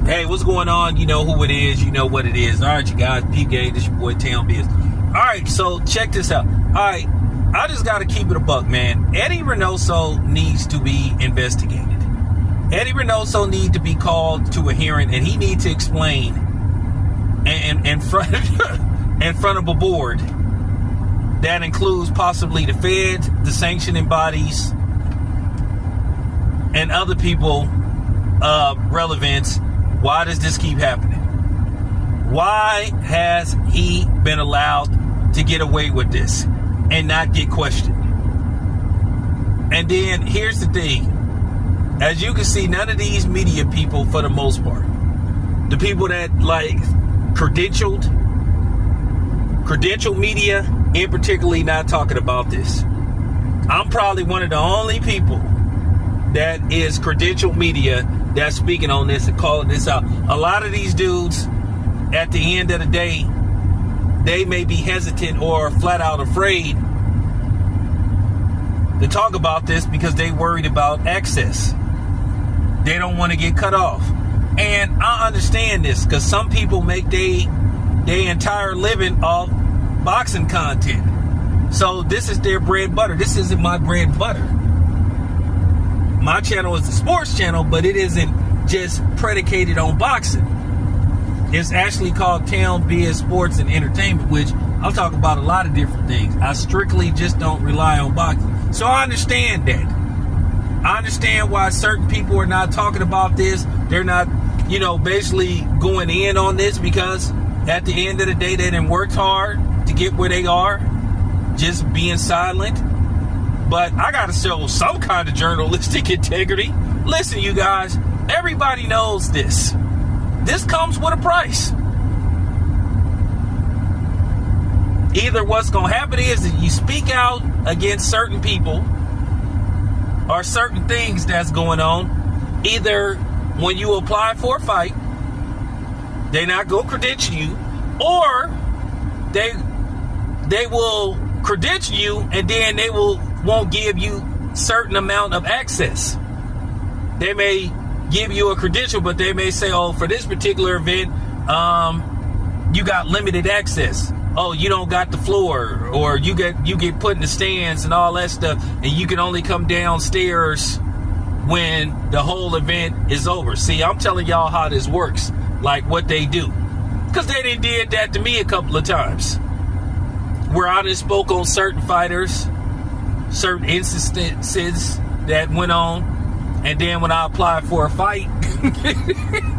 Hey, what's going on? You know who it is. You know what it is. All right, you guys. Peep Game. This your boy, Town Biz. All right, so check this out. All right, I just got to keep it a buck, man. Eddie Reynoso needs to be investigated. Eddie Reynoso needs to be called to a hearing, and he needs to explain in front of a board that includes possibly the feds, the sanctioning bodies, and other people of relevance. Why does this keep happening? Why has he been allowed to get away with this and not get questioned? And then here's the thing. As you can see, none of these media people, for the most part, the people that like credentialed media, in particularly not talking about this. I'm probably one of the only people that is credentialed media that's speaking on this and calling this out. A lot of these dudes, at the end of the day, they may be hesitant or flat out afraid to talk about this because they worried about access. They don't want to get cut off. And I understand this because some people make their entire living off boxing content. So this is their bread and butter. This isn't my bread and butter. My channel is a sports channel, but it isn't just predicated on boxing. It's actually called Town Biz Sports and Entertainment, which I'll talk about a lot of different things. I strictly just don't rely on boxing. So I understand that. I understand why certain people are not talking about this. They're not, basically going in on this because at the end of the day, they didn't work hard to get where they are, just being silent. But I got to show some kind of journalistic integrity. Listen, you guys, everybody knows this. This comes with a price. Either what's going to happen is that you speak out against certain people or certain things that's going on. Either when you apply for a fight, they not go credential you, or they will credential you and then they won't give you certain amount of access. They may give you a credential, but they may say, oh, for this particular event, you got limited access. Oh, you don't got the floor, or you get put in the stands and all that stuff, and you can only come downstairs when the whole event is over. See, I'm telling y'all how this works, like what they do. Because they did that to me a couple of times. Where I just spoke on certain fighters, certain instances that went on, and then when I applied for a fight,